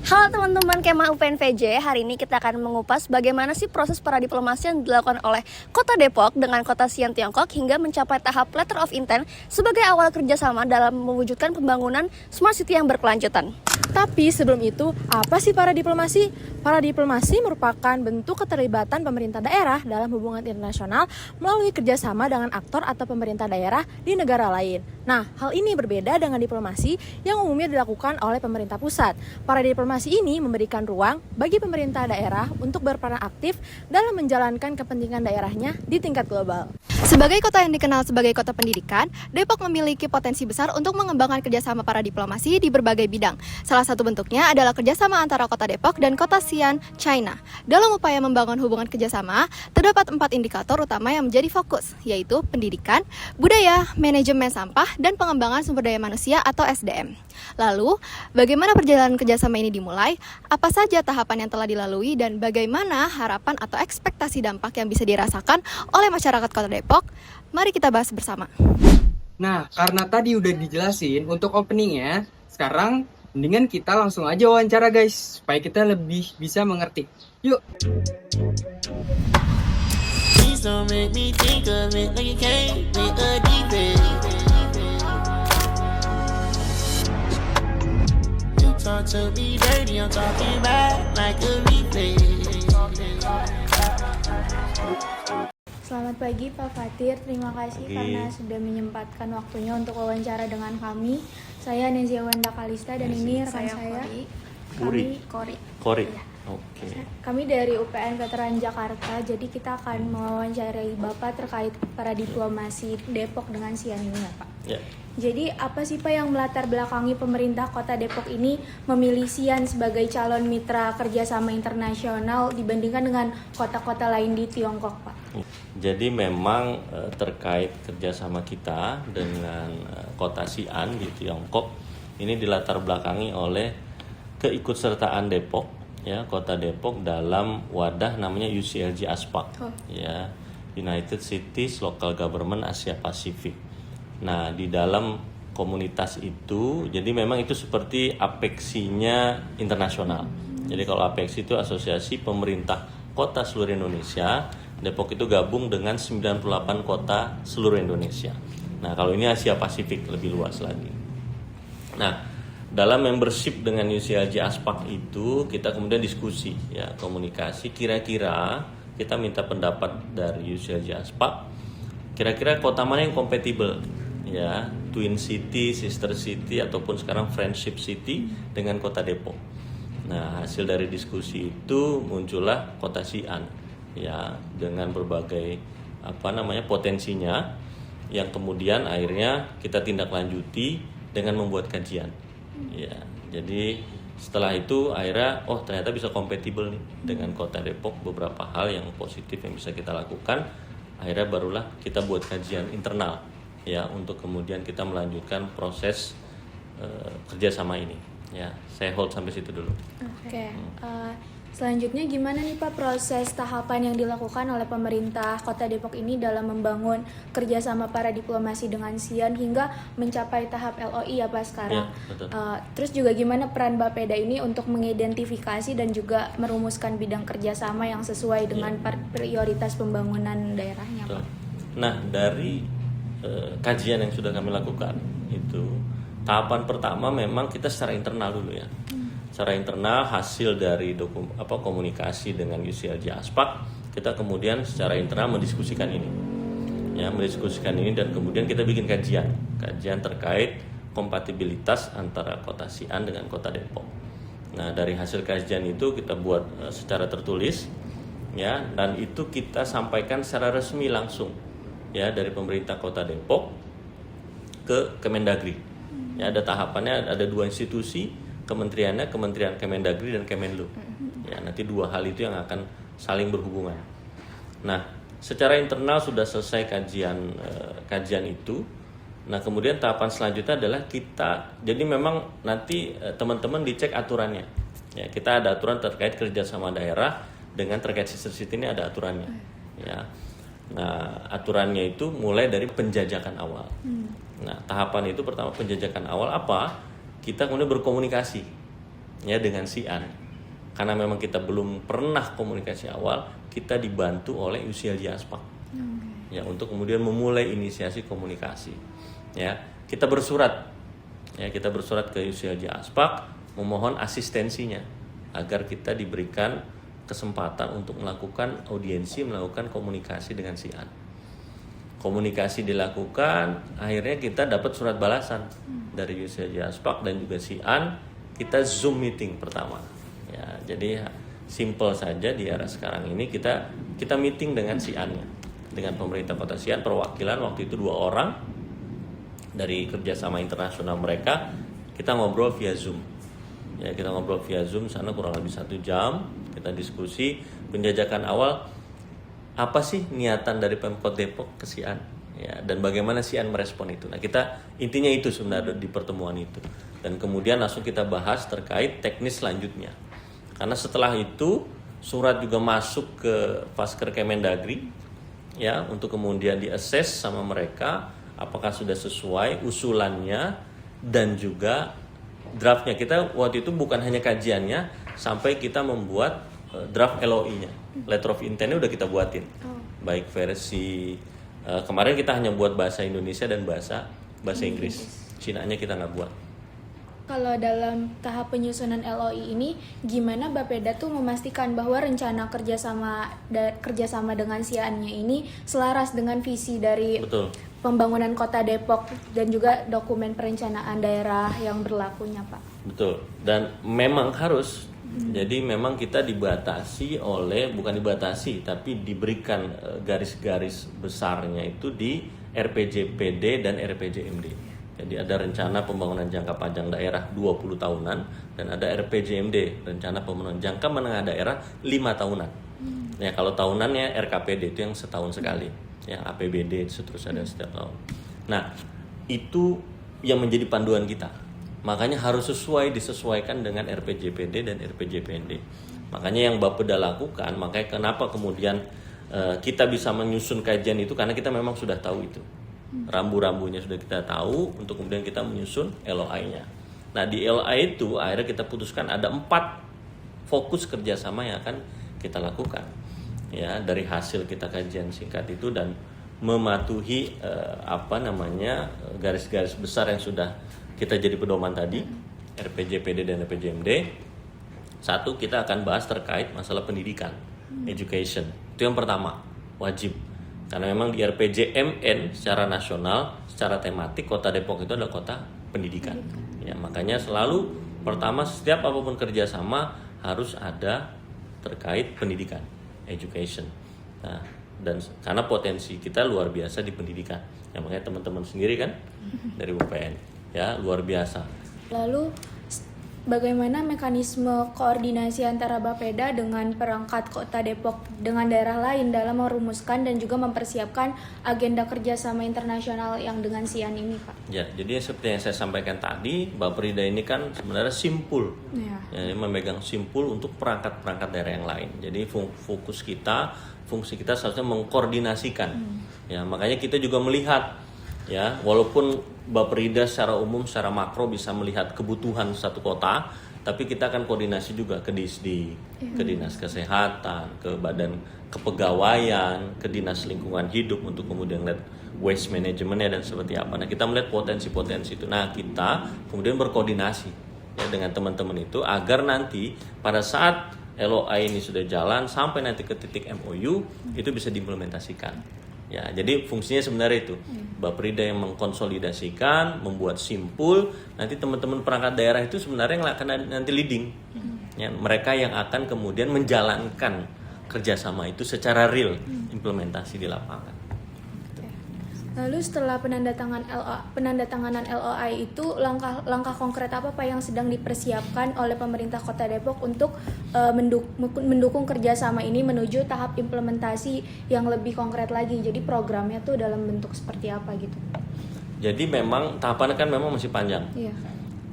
Halo teman-teman Kema UPNVJ, hari ini kita akan mengupas bagaimana sih proses paradiplomasi yang dilakukan oleh Kota Depok dengan Kota Xi'an Tiongkok hingga mencapai tahap Letter of Intent sebagai awal kerjasama dalam mewujudkan pembangunan Smart City yang berkelanjutan. Tapi sebelum itu, apa sih paradiplomasi? Paradiplomasi merupakan bentuk keterlibatan pemerintah daerah dalam hubungan internasional melalui kerjasama dengan aktor atau pemerintah daerah di negara lain. Nah, hal ini berbeda dengan diplomasi yang umumnya dilakukan oleh pemerintah pusat. Paradiplomasi ini memberikan ruang bagi pemerintah daerah untuk berperan aktif dalam menjalankan kepentingan daerahnya di tingkat global. Sebagai kota yang dikenal sebagai kota pendidikan, Depok memiliki potensi besar untuk mengembangkan kerjasama para diplomasi di berbagai bidang. Salah satu bentuknya adalah kerjasama antara Kota Depok dan Kota Xi'an, China. Dalam upaya membangun hubungan kerjasama, terdapat 4 indikator utama yang menjadi fokus, yaitu pendidikan, budaya, manajemen sampah, dan pengembangan sumber daya manusia atau SDM. Lalu, bagaimana perjalanan kerjasama ini dimulai? Apa saja tahapan yang telah dilalui dan bagaimana harapan atau ekspektasi dampak yang bisa dirasakan oleh masyarakat Kota Depok? Mari kita bahas bersama. Nah, karena tadi udah dijelasin untuk openingnya, sekarang mendingan kita langsung aja wawancara guys, supaya kita lebih bisa mengerti. Yuk! Please don't make me think of it like you can't make a defense. You talk to me dirty, I'm talking back like a replay. Selamat pagi Pak Fatir, terima kasih karena sudah menyempatkan waktunya untuk wawancara dengan kami. Saya Nezia Wenda Kalista dan ini rekan saya Kori. Ya. Oke. Kami dari UPN Veteran Jakarta, jadi kita akan mewawancarai Bapak terkait para diplomasi Depok dengan Xi'an ini ya Pak. Ya. Jadi apa sih Pak yang melatar belakangi pemerintah Kota Depok ini memilih Xi'an sebagai calon mitra kerjasama internasional dibandingkan dengan kota-kota lain di Tiongkok Pak? Jadi memang terkait kerjasama kita dengan kota Xi'an di Tiongkok ini dilatar belakangi oleh keikutsertaan Depok, ya kota Depok dalam wadah namanya UCLG ASPAC, ya United Cities Local Government Asia Pacific. Nah di dalam komunitas itu, jadi memang itu seperti apeksinya internasional. Jadi kalau apeksi itu asosiasi pemerintah kota seluruh Indonesia. Depok itu gabung dengan 98 kota seluruh Indonesia. Nah, kalau ini Asia Pasifik lebih luas lagi. Nah, dalam membership dengan UCLG ASPAC itu kita kemudian diskusi, ya, komunikasi. Kira-kira kita minta pendapat dari UCLG ASPAC. Kira-kira kota mana yang kompatibel, ya, Twin City, Sister City, ataupun sekarang Friendship City dengan kota Depok. Nah, hasil dari diskusi itu muncullah kota Xi'an, ya dengan berbagai potensinya yang kemudian akhirnya kita tindak lanjuti dengan membuat kajian, ya jadi setelah itu akhirnya ternyata bisa kompatibel nih dengan kota Depok, beberapa hal yang positif yang bisa kita lakukan, akhirnya barulah kita buat kajian internal, ya untuk kemudian kita melanjutkan proses kerjasama ini. Ya saya hold sampai situ dulu. Oke. Selanjutnya gimana nih Pak proses tahapan yang dilakukan oleh pemerintah Kota Depok ini dalam membangun kerjasama para diplomasi dengan Xi'an hingga mencapai tahap LOI ya Pak sekarang. Ya, betul. Terus juga gimana peran Bapeda ini untuk mengidentifikasi dan juga merumuskan bidang kerjasama yang sesuai dengan prioritas pembangunan daerahnya Betul. Pak. Nah dari kajian yang sudah kami lakukan itu tahapan pertama memang kita secara internal dulu ya. Secara internal hasil dari komunikasi dengan UCLG ASPAC, kita kemudian secara internal mendiskusikan ini, ya mendiskusikan ini dan kemudian kita bikin kajian terkait kompatibilitas antara kota Xi'an dengan kota Depok. Nah dari hasil kajian itu kita buat secara tertulis, ya dan itu kita sampaikan secara resmi langsung, ya dari pemerintah kota Depok ke Kemendagri. Ya ada tahapannya, ada 2 institusi. Kementeriannya, Kementerian Kemendagri dan Kemenlu. Ya, nanti 2 hal itu yang akan saling berhubungan. Nah, secara internal sudah selesai kajian itu. Nah, kemudian tahapan selanjutnya adalah jadi memang nanti teman-teman dicek aturannya. Ya, kita ada aturan terkait kerjasama daerah dengan terkait sister city ini ada aturannya. Ya. Nah, aturannya itu mulai dari penjajakan awal. Nah, tahapan itu pertama penjajakan awal apa? Kita kemudian berkomunikasi, ya dengan Xi'an. Karena memang kita belum pernah komunikasi awal, kita dibantu oleh UCLJ Aspak. Ya, untuk kemudian memulai inisiasi komunikasi. Ya, kita bersurat ke UCLJ Aspak memohon asistensinya agar kita diberikan kesempatan untuk melakukan audiensi, melakukan komunikasi dengan Xi'an. Komunikasi dilakukan, akhirnya kita dapat surat balasan dari UCLJ Aspak dan juga Xi'an. Kita Zoom meeting pertama. Ya, jadi simple saja di era sekarang ini kita meeting dengan Xi'an-nya, dengan pemerintah Kota Xi'an, perwakilan waktu itu 2 orang dari kerjasama internasional mereka. Kita ngobrol via Zoom. Ya, kita ngobrol via Zoom sana kurang lebih 1 jam. Kita diskusi penjajakan awal apa sih niatan dari Pemkot Depok ke Xi'an, ya, dan bagaimana Xi'an merespon itu. Nah, kita intinya itu sebenarnya di pertemuan itu. Dan kemudian langsung kita bahas terkait teknis selanjutnya. Karena setelah itu surat juga masuk ke Fasker Kemendagri, ya, untuk kemudian diassess sama mereka apakah sudah sesuai usulannya dan juga draftnya. Kita waktu itu bukan hanya kajiannya, sampai kita membuat draft LOI-nya, letter of intent-nya udah kita buatin. Baik versi kemarin kita hanya buat bahasa Indonesia dan bahasa Inggris. Cina-nya kita nggak buat. Kalau dalam tahap penyusunan LOI ini, gimana Bapeda tuh memastikan bahwa rencana kerjasama dengan Xi'an-nya ini selaras dengan visi dari Betul. pembangunan Kota Depok dan juga dokumen perencanaan daerah yang berlakunya, Pak? Betul. Dan memang harus. Jadi memang kita dibatasi bukan dibatasi, tapi diberikan garis-garis besarnya itu di RPJPD dan RPJMD. Jadi ada rencana pembangunan jangka panjang daerah 20 tahunan dan ada RPJMD, rencana pembangunan jangka menengah daerah 5 tahunan. Ya, kalau tahunannya RKPD itu yang setahun sekali. Ya, APBD seterusnya ada setiap tahun. Nah, itu yang menjadi panduan kita. Makanya harus disesuaikan dengan RPJPD dan RPJPD. Makanya yang Bapeda lakukan, makanya kenapa kemudian kita bisa menyusun kajian itu, karena kita memang sudah tahu itu. Rambu-rambunya sudah kita tahu, untuk kemudian kita menyusun LOI-nya. Nah, di LOI itu akhirnya kita putuskan ada 4 fokus kerjasama yang akan kita lakukan. Ya, dari hasil kita kajian singkat itu dan mematuhi garis-garis besar yang sudah kita jadi pedoman tadi, RPJPD dan RPJMD. 1, kita akan bahas terkait masalah pendidikan, education. Itu yang pertama, wajib. Karena memang di RPJMN secara nasional, secara tematik Kota Depok itu adalah kota pendidikan. Ya, makanya selalu pertama setiap apapun kerjasama harus ada terkait pendidikan, education. Nah, dan karena potensi kita luar biasa di pendidikan. Ya, makanya teman-teman sendiri kan dari UPN, ya, luar biasa. Lalu bagaimana mekanisme koordinasi antara Bapeda dengan perangkat Kota Depok dengan daerah lain dalam merumuskan dan juga mempersiapkan agenda kerjasama internasional yang dengan Xi'an ini, Pak? Ya, jadi seperti yang saya sampaikan tadi, Bapeda ini kan sebenarnya simpul, ya, memegang simpul untuk perangkat-perangkat daerah yang lain. Jadi fungsi kita seharusnya mengkoordinasikan. Ya, makanya kita juga melihat, ya, walaupun Bapeda secara umum, secara makro bisa melihat kebutuhan satu kota, tapi kita akan koordinasi juga ke DISDI, ke Dinas Kesehatan, ke Badan Kepegawaian, ke Dinas Lingkungan Hidup untuk kemudian lihat waste manajemennya dan seperti apa. Nah, kita melihat potensi-potensi itu. Nah, kita kemudian berkoordinasi, ya, dengan teman-teman itu agar nanti pada saat LOI ini sudah jalan sampai nanti ke titik MOU itu bisa diimplementasikan. Ya, jadi fungsinya sebenarnya itu, Bapeda yang mengkonsolidasikan, membuat simpul, nanti teman-teman perangkat daerah itu sebenarnya yang akan nanti leading, ya, mereka yang akan kemudian menjalankan kerjasama itu secara real, implementasi di lapangan. Lalu setelah penandatanganan LOI itu langkah konkret apa Pak yang sedang dipersiapkan oleh pemerintah Kota Depok untuk mendukung kerjasama ini menuju tahap implementasi yang lebih konkret lagi? Jadi programnya tuh dalam bentuk seperti apa gitu? Jadi memang tahapannya kan memang masih panjang. Iya.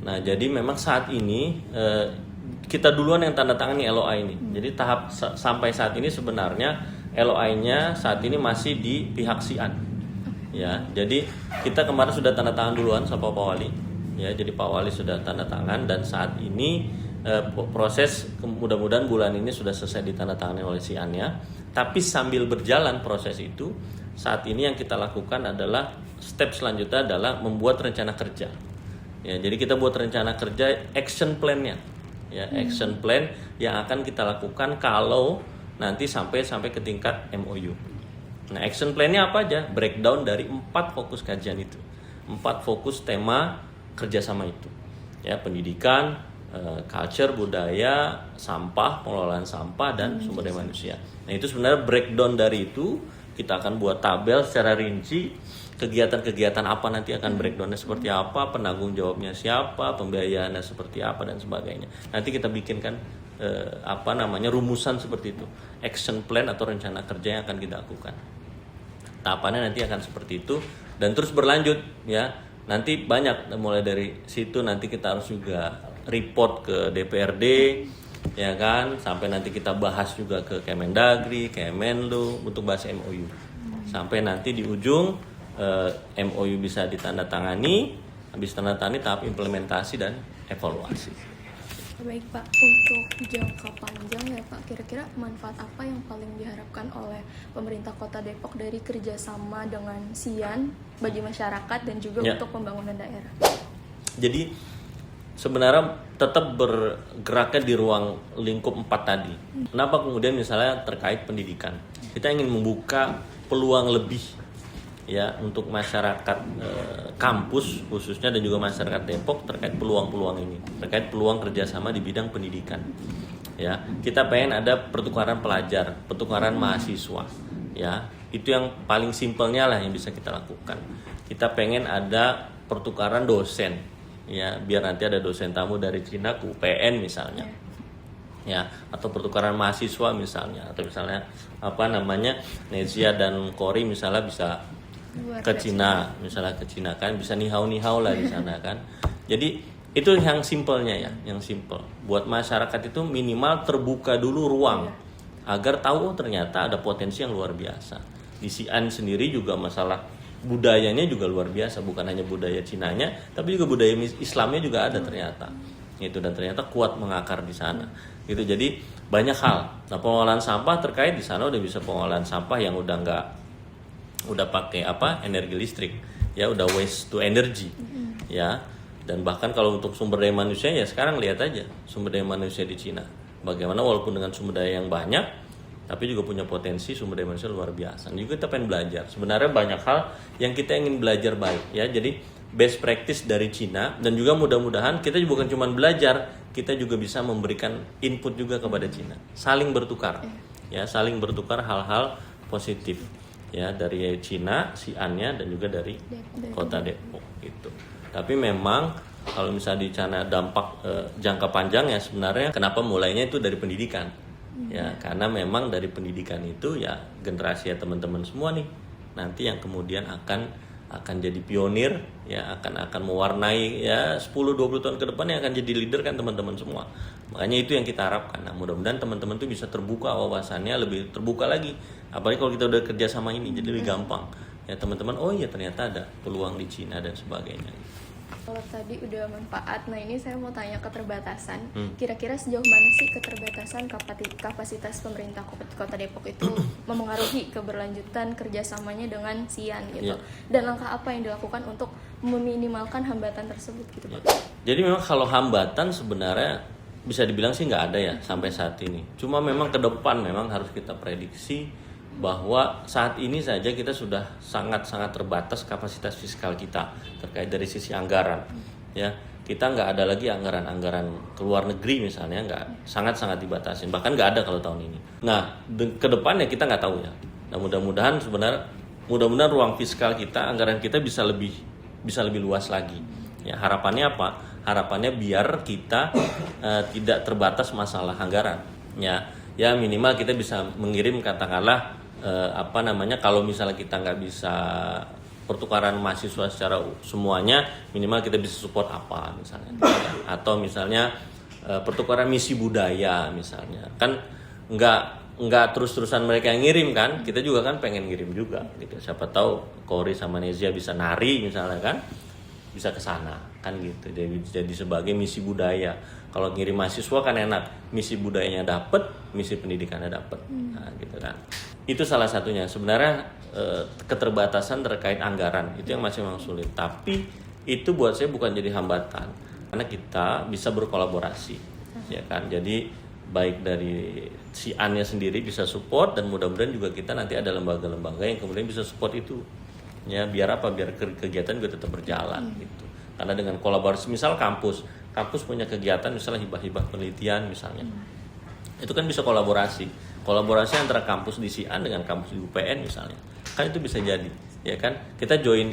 Nah, jadi memang saat ini kita duluan yang tanda tangani LOI ini. Jadi tahap sampai saat ini sebenarnya LOI-nya saat ini masih di pihak Xi'an. Ya, jadi kita kemarin sudah tanda tangan duluan sama Pak Wali. Ya, jadi Pak Wali sudah tanda tangan dan saat ini proses mudah-mudahan bulan ini sudah selesai ditandatangani oleh Xi'an-nya. Tapi sambil berjalan proses itu, saat ini yang kita lakukan adalah step selanjutnya adalah membuat rencana kerja. Ya, jadi kita buat rencana kerja, action plan-nya. Ya, action plan yang akan kita lakukan kalau nanti sampai ke tingkat MOU. Nah, action plan-nya apa aja? Breakdown dari 4 fokus kajian itu. 4 fokus tema kerjasama itu. Ya, pendidikan, culture, budaya, sampah, pengelolaan sampah, dan sumber daya manusia. Nah, itu sebenarnya breakdown dari itu. Kita akan buat tabel secara rinci, kegiatan-kegiatan apa nanti akan breakdownnya seperti apa, penanggung jawabnya siapa, pembiayaannya seperti apa, dan sebagainya. Nanti kita bikinkan rumusan seperti itu, action plan atau rencana kerja yang akan kita lakukan. Tahapannya nanti akan seperti itu dan terus berlanjut ya. Nanti banyak, mulai dari situ nanti kita harus juga report ke DPRD ya kan, sampai nanti kita bahas juga ke Kemendagri, Kemenlu untuk bahas MOU. Sampai nanti di ujung MOU bisa ditandatangani, habis tandatangani tahap implementasi dan evaluasi. Baik Pak, untuk jangka panjang ya Pak, kira-kira manfaat apa yang paling diharapkan oleh pemerintah Kota Depok dari kerjasama dengan Xi'an bagi masyarakat dan juga untuk pembangunan daerah? Jadi sebenarnya tetap bergeraknya di ruang lingkup 4 tadi. Kenapa kemudian misalnya terkait pendidikan? Kita ingin membuka peluang lebih ya untuk masyarakat kampus khususnya dan juga masyarakat Depok terkait peluang-peluang ini, terkait peluang kerjasama di bidang pendidikan. Ya, kita pengen ada pertukaran pelajar, pertukaran mahasiswa. Ya, itu yang paling simpelnya lah yang bisa kita lakukan. Kita pengen ada pertukaran dosen. Ya, biar nanti ada dosen tamu dari Cina ke UPN misalnya. Ya, atau pertukaran mahasiswa misalnya, atau misalnya Nezia dan Kori misalnya bisa ke Cina, misalnya ke Cina kan, bisa nihau lah di sana kan. Jadi itu yang simpelnya ya, yang simpel. Buat masyarakat itu minimal terbuka dulu ruang agar tahu ternyata ada potensi yang luar biasa. Di Xi'an sendiri juga masalah budayanya juga luar biasa, bukan hanya budaya Cinanya, tapi juga budaya Islamnya juga ada ternyata. Itu dan ternyata kuat mengakar di sana. Gitu. Jadi banyak hal. Nah, pengolahan sampah terkait di sana udah bisa pengolahan sampah yang udah pakai energi listrik. Ya, udah waste to energy. Ya. Dan bahkan kalau untuk sumber daya manusia ya sekarang lihat aja sumber daya manusia di Cina. Bagaimana walaupun dengan sumber daya yang banyak tapi juga punya potensi sumber daya manusia luar biasa. Juga kita pengen belajar. Sebenarnya banyak hal yang kita ingin belajar baik ya. Jadi best practice dari Cina dan juga mudah-mudahan kita bukan cuma belajar, kita juga bisa memberikan input juga kepada Cina. Saling bertukar. Ya, saling bertukar hal-hal positif ya dari Cina, Xi'an-nya dan juga dari Kota Depok gitu. Tapi memang kalau misalnya di Cina dampak jangka panjang ya sebenarnya kenapa mulainya itu dari pendidikan. Ya, karena memang dari pendidikan itu ya generasi ya teman-teman semua nih nanti yang kemudian akan jadi pionir ya akan mewarnai ya 10-20 tahun ke depan yang akan jadi leader kan teman-teman semua. Makanya itu yang kita harapkan. Nah, mudah-mudahan teman-teman tuh bisa terbuka wawasannya, lebih terbuka lagi. Apalagi kalau kita udah kerja sama ini jadi lebih gampang. Ya teman-teman, oh iya ternyata ada peluang di Cina dan sebagainya. Kalau tadi udah manfaat, nah ini saya mau tanya keterbatasan. Kira-kira sejauh mana sih keterbatasan kapasitas pemerintah Kota Depok itu memengaruhi keberlanjutan kerjasamanya dengan Xi'an gitu? Dan langkah apa yang dilakukan untuk meminimalkan hambatan tersebut gitu Pak? Jadi memang kalau hambatan sebenarnya bisa dibilang sih nggak ada ya sampai saat ini. Cuma memang ke depan memang harus kita prediksi bahwa saat ini saja kita sudah sangat-sangat terbatas kapasitas fiskal kita terkait dari sisi anggaran. Ya, kita nggak ada lagi anggaran-anggaran ke luar negeri misalnya, nggak, sangat-sangat dibatasi. Bahkan nggak ada kalau tahun ini. Nah, ke depannya kita nggak tahu ya. Nah, mudah-mudahan ruang fiskal kita, anggaran kita bisa lebih luas lagi. Ya, harapannya apa? Harapannya biar kita tidak terbatas masalah anggaran. Ya minimal kita bisa mengirim katakanlah kalau misalnya kita nggak bisa pertukaran mahasiswa secara semuanya, minimal kita bisa support apa misalnya, atau misalnya pertukaran misi budaya misalnya, kan nggak terus-terusan mereka yang ngirim kan, kita juga kan pengen ngirim juga gitu. Siapa tahu Kori sama Nezia bisa nari misalnya kan, bisa ke sana kan gitu. Jadi sebagai misi budaya. Kalau ngirim mahasiswa kan enak, misi budayanya dapet, misi pendidikannya dapet. Nah, gitu kan. Itu salah satunya. Sebenarnya keterbatasan terkait anggaran itu yang masih memang sulit. Tapi itu buat saya bukan jadi hambatan karena kita bisa berkolaborasi, ya kan. Jadi baik dari si An-nya sendiri bisa support dan mudah-mudahan juga kita nanti ada lembaga-lembaga yang kemudian bisa support itu. Ya, biar apa? Biar kegiatan juga tetap berjalan gitu. Karena dengan kolaborasi, misal kampus punya kegiatan misalnya hibah-hibah penelitian misalnya. Itu kan bisa kolaborasi antara kampus di Sian dengan kampus di UPN misalnya. Kan itu bisa jadi, ya kan? Kita join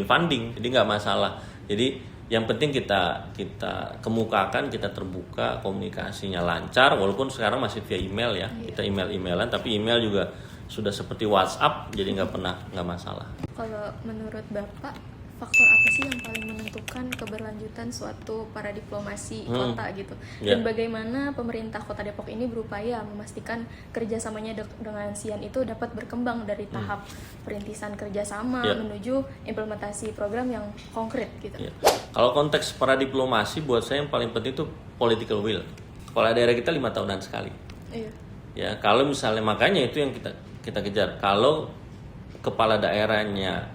funding. Jadi nggak masalah. Jadi yang penting kita kemukakan, kita terbuka, komunikasinya lancar walaupun sekarang masih via email ya. Kita email-emailan, tapi email juga sudah seperti WhatsApp, jadi nggak masalah. Kalau menurut Bapak, faktor apa sih yang paling menentukan keberlanjutan suatu paradiplomasi kota gitu? Dan bagaimana pemerintah Kota Depok ini berupaya memastikan kerjasamanya dengan Sian itu dapat berkembang dari tahap perintisan kerjasama menuju implementasi program yang konkret gitu? Kalau konteks paradiplomasi buat saya yang paling penting itu political will. Kepala daerah kita 5 tahunan sekali. Ya, kalau misalnya makanya itu yang kita kejar. Kalau kepala daerahnya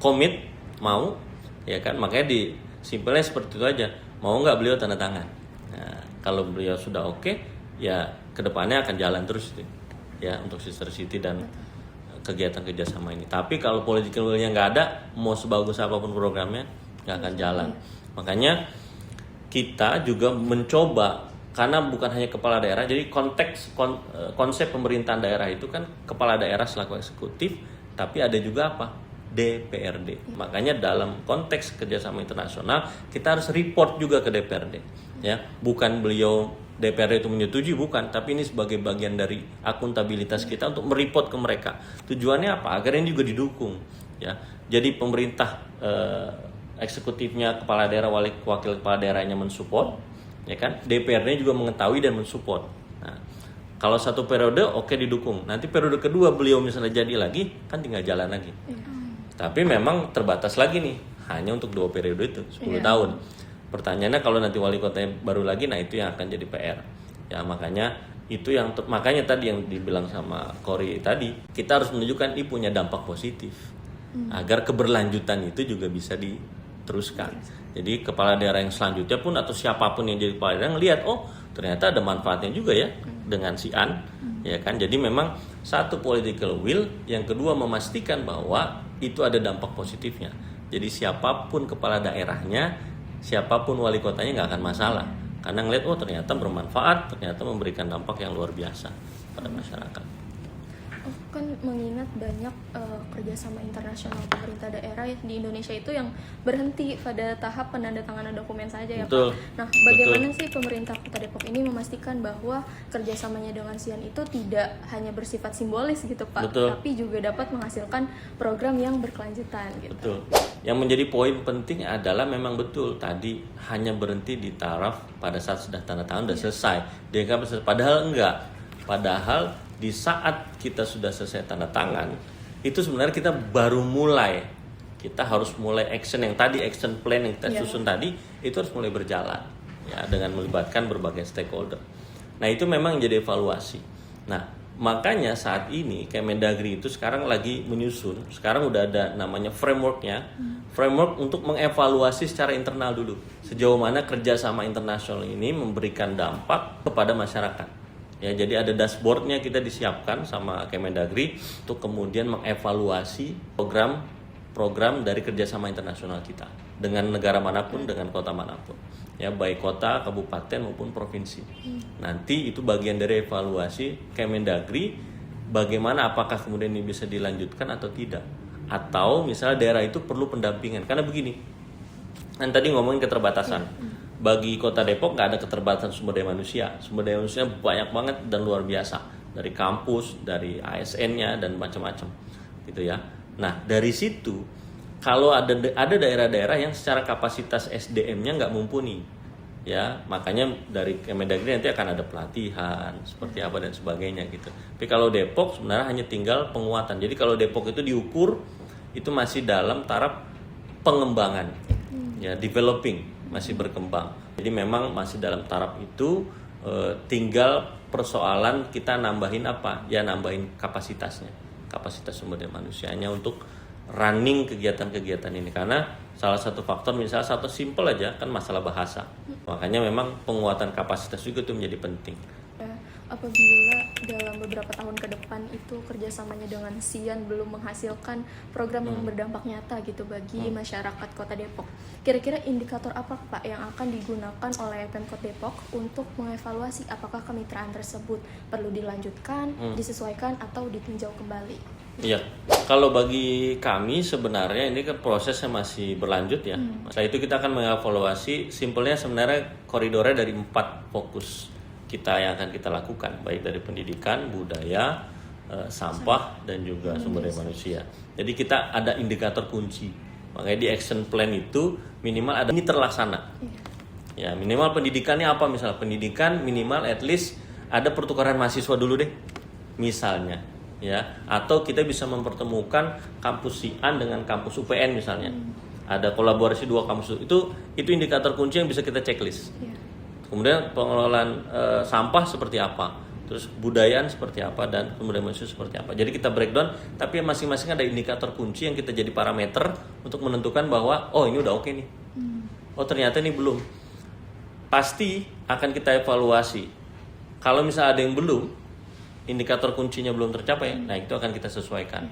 komit mau, ya kan, makanya simpelnya seperti itu aja. Mau nggak beliau tanda tangan. Nah, kalau beliau sudah oke, ya kedepannya akan jalan terus ya untuk Sister City dan kegiatan kerjasama ini. Tapi kalau political will-nya nggak ada, mau sebagus apapun programnya nggak akan jalan. Makanya kita juga mencoba, karena bukan hanya kepala daerah, jadi konsep pemerintahan daerah itu kan kepala daerah selaku eksekutif, tapi ada juga apa? DPRD. Makanya dalam konteks kerjasama internasional kita harus report juga ke DPRD. Ya, bukan beliau DPRD itu menyetujui, bukan, tapi ini sebagai bagian dari akuntabilitas kita untuk mereport ke mereka. Tujuannya apa? Agar ini juga didukung. Ya, jadi pemerintah eksekutifnya, kepala daerah, wakil kepala daerahnya mensupport, ya kan? DPRD juga mengetahui dan mensupport. Nah, kalau satu periode oke didukung. Nanti periode kedua beliau misalnya jadi lagi, kan tinggal jalan lagi. Tapi memang terbatas lagi nih, hanya untuk 2 periode itu, 10 tahun. Pertanyaannya kalau nanti wali kotanya baru lagi, nah itu yang akan jadi PR. Ya, makanya tadi yang dibilang sama Kori tadi, kita harus menunjukkan ini punya dampak positif. Agar keberlanjutan itu juga bisa diteruskan. Jadi kepala daerah yang selanjutnya pun atau siapapun yang jadi kepala daerah ngelihat, oh ternyata ada manfaatnya juga ya dengan si An, ya kan. Jadi memang satu political will, yang kedua memastikan bahwa itu ada dampak positifnya. Jadi siapapun kepala daerahnya, siapapun wali kotanya nggak akan masalah, karena ngelihat oh ternyata bermanfaat, ternyata memberikan dampak yang luar biasa pada masyarakat. Kan mengingat banyak kerjasama internasional pemerintah daerah di Indonesia itu yang berhenti pada tahap penandatanganan dokumen saja ya Betul. Pak. Nah, bagaimana sih pemerintah Kota Depok ini memastikan bahwa kerjasamanya dengan Sian itu tidak hanya bersifat simbolis gitu Pak, Betul. tapi juga dapat menghasilkan program yang berkelanjutan gitu. Betul. Yang menjadi poin penting adalah memang betul tadi hanya berhenti di taraf pada saat sudah tanda tangan udah selesai. Padahal enggak. Padahal di saat kita sudah selesai tanda tangan, itu sebenarnya kita baru mulai. Kita harus mulai action yang tadi, action plan yang kita susun tadi, itu harus mulai berjalan. Ya, dengan melibatkan berbagai stakeholder. Nah, itu memang jadi evaluasi. Nah, makanya saat ini Kemendagri itu sekarang lagi menyusun. Sekarang udah ada namanya frameworknya. Framework untuk mengevaluasi secara internal dulu. Sejauh mana kerjasama internasional ini memberikan dampak kepada masyarakat. Ya, jadi ada dashboardnya kita disiapkan sama Kemendagri untuk kemudian mengevaluasi program dari kerjasama internasional kita dengan negara manapun, dengan kota manapun. Ya, baik kota, kabupaten maupun provinsi. Nanti itu bagian dari evaluasi Kemendagri, bagaimana apakah kemudian ini bisa dilanjutkan atau tidak. Atau misalnya daerah itu perlu pendampingan. Karena begini, kan tadi ngomongin keterbatasan. Bagi Kota Depok nggak ada keterbatasan sumber daya manusia. Sumber daya manusia banyak banget dan luar biasa. Dari kampus, dari ASN-nya, dan macam-macam. Gitu ya. Nah, dari situ, kalau ada daerah-daerah yang secara kapasitas SDM-nya nggak mumpuni. Ya, makanya dari Kemendagri nanti akan ada pelatihan, seperti apa dan sebagainya gitu. Tapi kalau Depok sebenarnya hanya tinggal penguatan. Jadi kalau Depok itu diukur, itu masih dalam taraf pengembangan, ya developing, masih berkembang. Jadi memang masih dalam taraf itu, tinggal persoalan kita nambahin apa? Ya nambahin kapasitasnya, kapasitas sumber daya manusianya untuk running kegiatan-kegiatan ini. Karena salah satu faktor misalnya satu simple aja kan masalah bahasa. Makanya memang penguatan kapasitas juga itu menjadi penting. Apabila dalam beberapa tahun ke depan itu kerjasamanya dengan SIAN belum menghasilkan program yang berdampak nyata gitu bagi masyarakat Kota Depok, kira-kira indikator apa Pak yang akan digunakan oleh Pemkot Depok untuk mengevaluasi apakah kemitraan tersebut perlu dilanjutkan, disesuaikan atau ditinjau kembali? Iya, kalau bagi kami sebenarnya ini kan prosesnya masih berlanjut ya. Setelah itu kita akan mengevaluasi, simpelnya sebenarnya koridornya dari 4 fokus kita yang akan kita lakukan, baik dari pendidikan, budaya, sampah, dan juga sumber daya manusia. Jadi kita ada indikator kunci, makanya di action plan itu minimal ada ini terlaksana. Ya minimal pendidikannya apa, misalnya pendidikan minimal at least ada pertukaran mahasiswa dulu deh, misalnya. Ya, atau kita bisa mempertemukan kampus SIAN dengan kampus UPN misalnya. Ada kolaborasi 2 kampus itu indikator kunci yang bisa kita checklist. Kemudian pengelolaan sampah seperti apa, terus budayaan seperti apa, dan sumber daya manusia seperti apa. Jadi kita breakdown, tapi masing-masing ada indikator kunci yang kita jadi parameter untuk menentukan bahwa oh ini udah oke nih, oh ternyata ini belum. Pasti akan kita evaluasi. Kalau misalnya ada yang belum, indikator kuncinya belum tercapai, nah itu akan kita sesuaikan.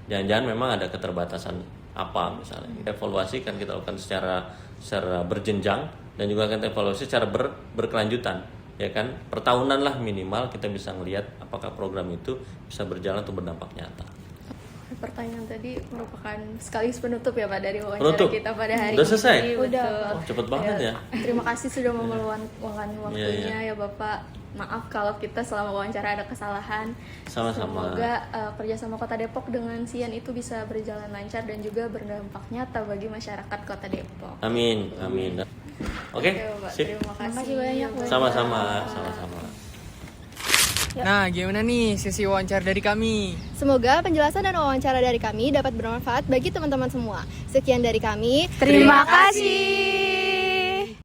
Jangan-jangan memang ada keterbatasan apa misalnya. Evaluasi kan kita lakukan secara berjenjang, dan juga akan evaluasi secara berkelanjutan, ya kan, pertahunan lah minimal kita bisa melihat apakah program itu bisa berjalan atau berdampak nyata. Pertanyaan tadi merupakan sekaligus penutup ya Pak dari wawancara Penutup? kita pada hari Udah selesai? ini. Udah. Oh, cepet banget ya. Terima kasih sudah meluangkan waktunya Iya. ya Bapak. Maaf kalau kita selama wawancara ada kesalahan. Sama-sama. Semoga kerjasama Kota Depok dengan SIAN itu bisa berjalan lancar dan juga berdampak nyata bagi masyarakat Kota Depok. Amin, amin. Oke, Bapak. sip. Terima kasih banyak, Bapak. Sama-sama. Nah, gimana nih sesi wawancara dari kami? Semoga penjelasan dan wawancara dari kami dapat bermanfaat bagi teman-teman semua. Sekian dari kami. Terima kasih.